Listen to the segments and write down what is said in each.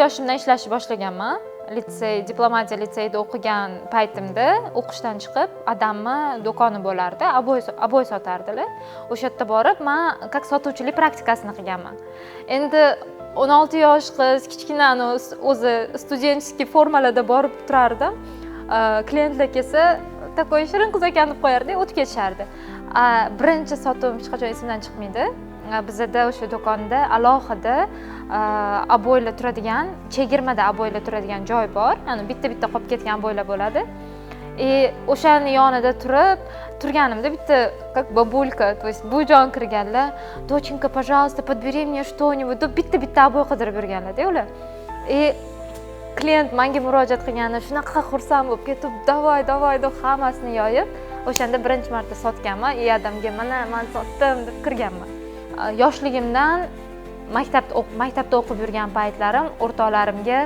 yoshimdan ishlashni boshlaganman. Diplomatiya litseyida o'qigan paytimda o'qishdan chiqib, adamni do'koni bo'lardi, aboy sotardilar. O'sha yerda borib, men как sotuvchilik praktikasini qilganman. Endi 16 yosh qiz, kichkina o'zi studentskiy formalarda borib turardim. Klientlar kelsa, takoy shirin qiz ekan deb qo'yardi, o'tib ketishardi. Birinchi sotuvim hech qachon esimdan chiqmaydi. Bizda o'sha do'konda alohida aboylar turadigan, chegirmada aboylar turadigan joy bor. Ya'ni bitta qolib ketgan aboylar bo'ladi. O'shani yonida turganimda bitta как бабулька, то есть bujon kirganlar, "Доченька, пожалуйста, подбери мне что-нибудь" deb bitta aboy qidirib yurganlar-da ular. Klient menga murojaat qilganda shunaqa xursand bo'lib ketib, "Davay" deb hammasini yoyib, o'shanda birinchi marta sotganman. Adamga "Mana, men sotdim" deb kirganman. Yoshligimdan maktabda o'qib yurgan paytlarim o'rtoqlarimga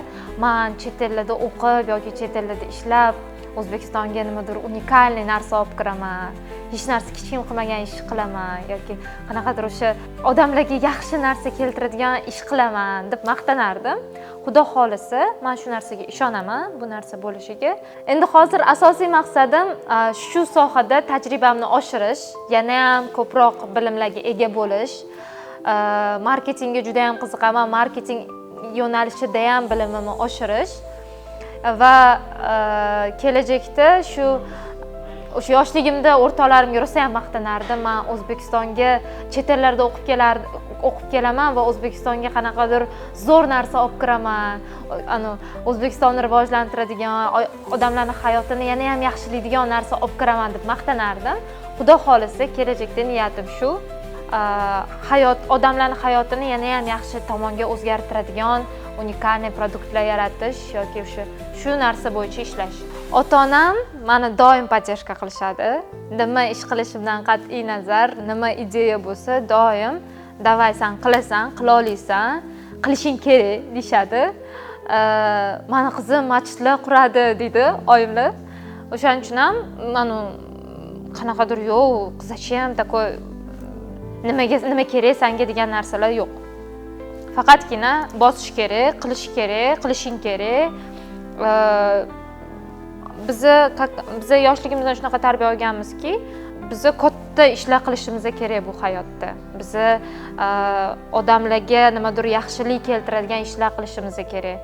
"Men chet ellarda o'qib yoki chet ellarda ishlab O'zbekistonga nimadir unikalniy narsa olib kiraman, hech narsa hech kim qilmagan ish qilaman yoki qanaqadir o'sha odamlarga yaxshi narsa keltiradigan ish qilaman" deb maqtanardim. Xudo xolisa, men shu narsaga ishonaman, bu narsa bo'lishiga. Endi hozir asosiy maqsadim shu sohada tajribamni oshirish, yana ham ko'proq bilimlarga ega bo'lish. Marketingga juda ham qiziqaman, marketing yo'nalishida ham bilimimni oshirish va kelajakda o'sha yoshligimda o'rtoqlarimga rosa ham maqtanardim. Men O'zbekistonga chet ellarda o'qib kelaman va O'zbekistonga qanaqadir zo'r narsa olib kiraman. O'zbekistonni rivojlantiradigan, odamlarning hayotini yana ham yaxshilaydigan narsa olib kiraman deb maqtanardim. Xudo xolisa, kelajakda niyatim shu. Odamlarning hayotini yana ham yaxshi tomonga o'zgartiradigan unikalniy produktlar yaratish yoki shu narsa bo'yicha ishlash. Ota-onam meni doim podдержка qilishadi. Nima ish qilishimdan qat'iy nazar, nima ideya bo'lsa, doim "Davay, sen qilasan, qila olasan, qilishing kerak" deyshadi. Meni qizim masjidlar quradi deydi oyimlar. O'shaning uchun ham qanaqadir yo'q, qizacham takoy nima kerak senga degan narsalar yo'q. Faqatgina bosish kerak, qilishing kerak. Biz yoshligimizdan shunaqa tarbiya olganmizki, biz katta ishlar qilishimiz kerak bu hayotda. Biz odamlarga nimadir yaxshilik keltiradigan ishlar qilishimiz kerak.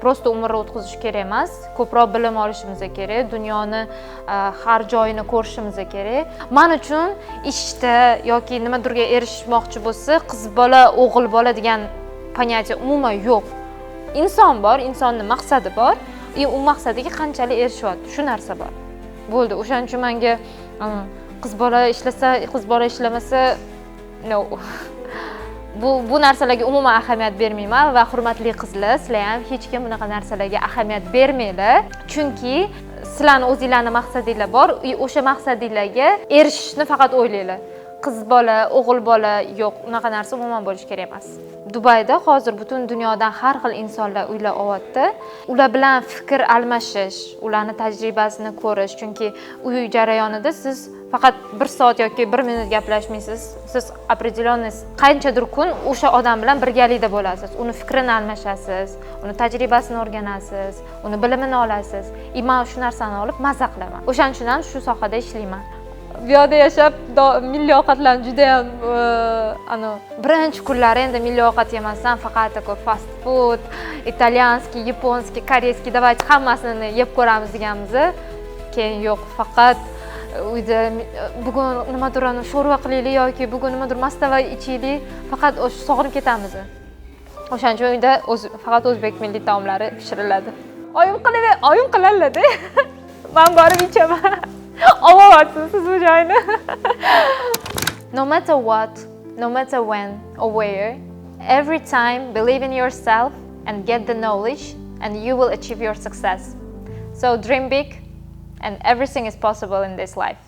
Prosta umrni o'tkazish kerak emas, ko'proq bilim olishimiz kerak, dunyoni har joyini ko'rishimiz kerak. Men uchun ishda yoki nimadirga erishmoqchi bo'lsa, qiz bola, o'g'il bola degan понятие umuman yo'q. Inson bor, insonning maqsadi bor. U maqsadiga qanchalik erishyapti, shu narsa bor. Bo'ldi. O'shaning uchun menga qiz bola ishlasa, qiz bola ishlamasa no. Bu narsalarga umuman ahamiyat bermayman va hurmatli qizlar, sizlar ham hech kim bunaqa narsalarga ahamiyat bermanglar. Chunki sizlarning o'zingizlarning maqsadinglar bor, o'sha maqsadinglarga erishishni faqat o'ylanglar. Qiz bola, o'g'il bola yo'q, unaqa narsa umuman bo'lishi kerak emas. Dubayda hozir butun dunyodan har xil insonlar uylar olyapti. Ular bilan fikr almashish, ularning tajribasini ko'rish, chunki uy jarayonida siz faqat 1 soat yoki 1 minut gaplashmaysiz. Siz определенный qanchadir kun o'sha odam bilan birgalikda bo'lasiz. Uni fikrini almashasiz, uni tajribasini o'rganasiz, uni bilimini olasiz. Men shu narsani olib maza qilaman. O'shaning uchun ham shu sohada ishlayman. Bu yerda yashab milliy ovqatlarni juda ham birinchi kunlari endi milliy ovqat yemasdan faqat fast food, italyanskiy, yaponskiy, koreyskiy давайте hammasini yeb ko'ramiz deganmiz. Keyin yo'q, faqat uyda bugun nimadir sho'rva qilaylik yoki bugun nimadir mastava ichaylik, faqat o'sha sog'inib ketamiz. O'shaning uchun uyda faqat o'zbek milliy taomlari pishiriladi. Oyim qiladi. Men borib ichaman. No matter what, no matter when or where, every time believe in yourself and get the knowledge and you will achieve your success. So dream big and everything is possible in this life.